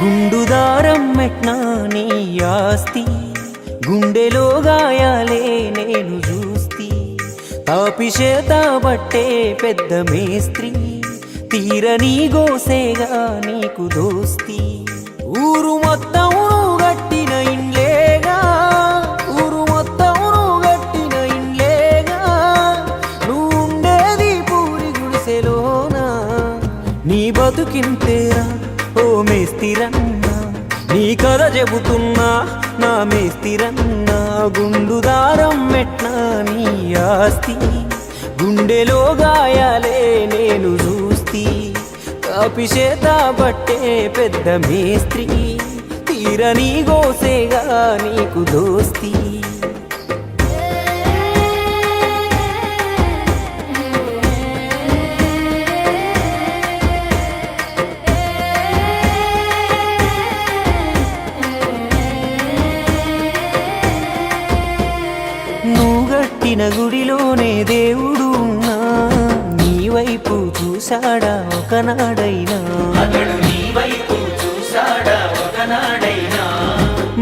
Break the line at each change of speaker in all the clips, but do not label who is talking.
గుండుదారం మెట్నా నీ ఆస్తి, గుండెలో గాయాలే నేను చూస్తి. తాపిచేత బట్టే పెద్ద మేస్త్రి, తీరని గోసేగా నీకు దోస్తి. ఊరు మొత్తం గట్టిన ఇండ్లేగా, ఊరు మొత్తం గట్టిన ఇండ్లేగా, నువ్వుండేది పూరి గుడిసెలోనా. నీ బతుకింతేరా ఓ మేస్తిరన్నా, నీ కథ చెబుతున్నా నా మేస్తిరన్నా. గుండుదారం మెట్నా నీ ఆస్తి, గుండెలో గాయాలే నేను చూస్తి. కాపిచేత బట్టే పెద్ద మేస్త్రి, తీరని గోసేగా నీకు దోస్తి. నువ్వు గట్టిన గుడిలోనే దేవుడు ఉన్నా, నీ వైపు చూశాడా ఒకనాడైనా,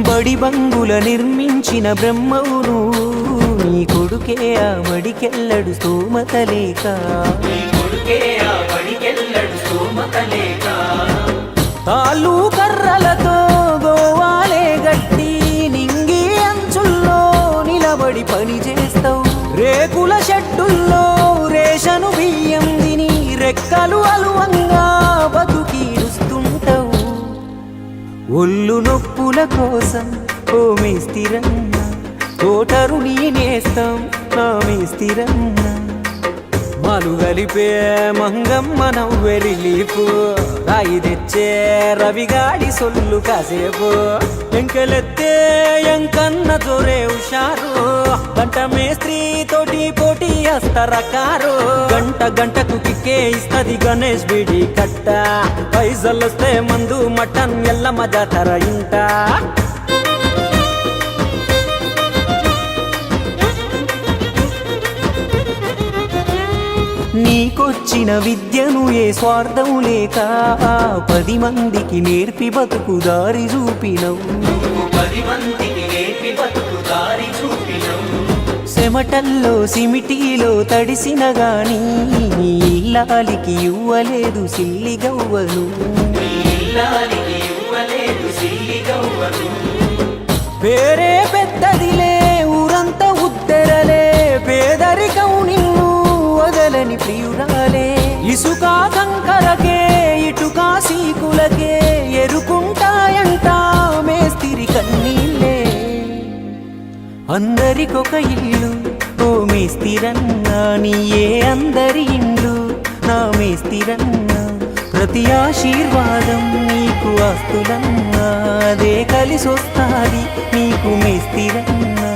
బడి బంగుల నిర్మించిన బ్రహ్మవును, నీ కొడుకే ఆ బడికెళ్ళడు స్తోమత లేక. తాళ్ళు కర్రలతో గోవాలే గట్టి నింగి అంచుల్లో నిలబడి పని చేస్తావు. రేకుల షెడ్డుల్లో రేషను బియ్యం తిని రెక్కలు అలువంగా బతుకీడుస్తుంటావు. ఒళ్ళు నొప్పుల కోసం ఓ మేస్తిరన్నా, తోటరు నీ నేస్తం నా మేస్తిరన్నా. మలు గలిపే మంగమ్మ నవ్వెరిలీపు, రాయి తెచ్చే రవిగాడి సొల్లు కాసేపు. ఎంకెలెత్తే ఎంకన్న జోరే హుషారు, గంట మేస్త్రి తోటి పోటీ వస్తరకారు. గంట గంటకు కిక్కే ఇస్తది గణేష్ బిడి కట్ట, పైసలొస్తే మందు మటన్ ఎల్లమ్మ జాతర ఇంట. నీకొచ్చిన విద్యను ఏ స్వార్థం లేక 10 మందికి నేర్పి బతుకు దారి చూపినవు. చెమటల్లో సిమిటిలో తడిసిన గాని నీ ఇల్లాలికి ఇవ్వలేదు సిల్లి గవ్వను. పేరే పెద్దదిలే ఊరంతా ఉద్దెరలే, పేదరికం నిన్ను వదలని ప్రియురాలే. ఇసుక కంకరకే ఇటుక సీకులకే ఎరుకుంటాయంట మేస్తిరి కన్నీళ్ళే. అందరికొక ఇల్లు ఓ మేస్తిరన్నా, నీయే అందరి ఇండ్లు నా మేస్తిరన్నా. ప్రతి ఆశీర్వాదం నీకు ఆస్తులన్నా, అదే కలిసొస్తాది నీకు మేస్తిరన్నా.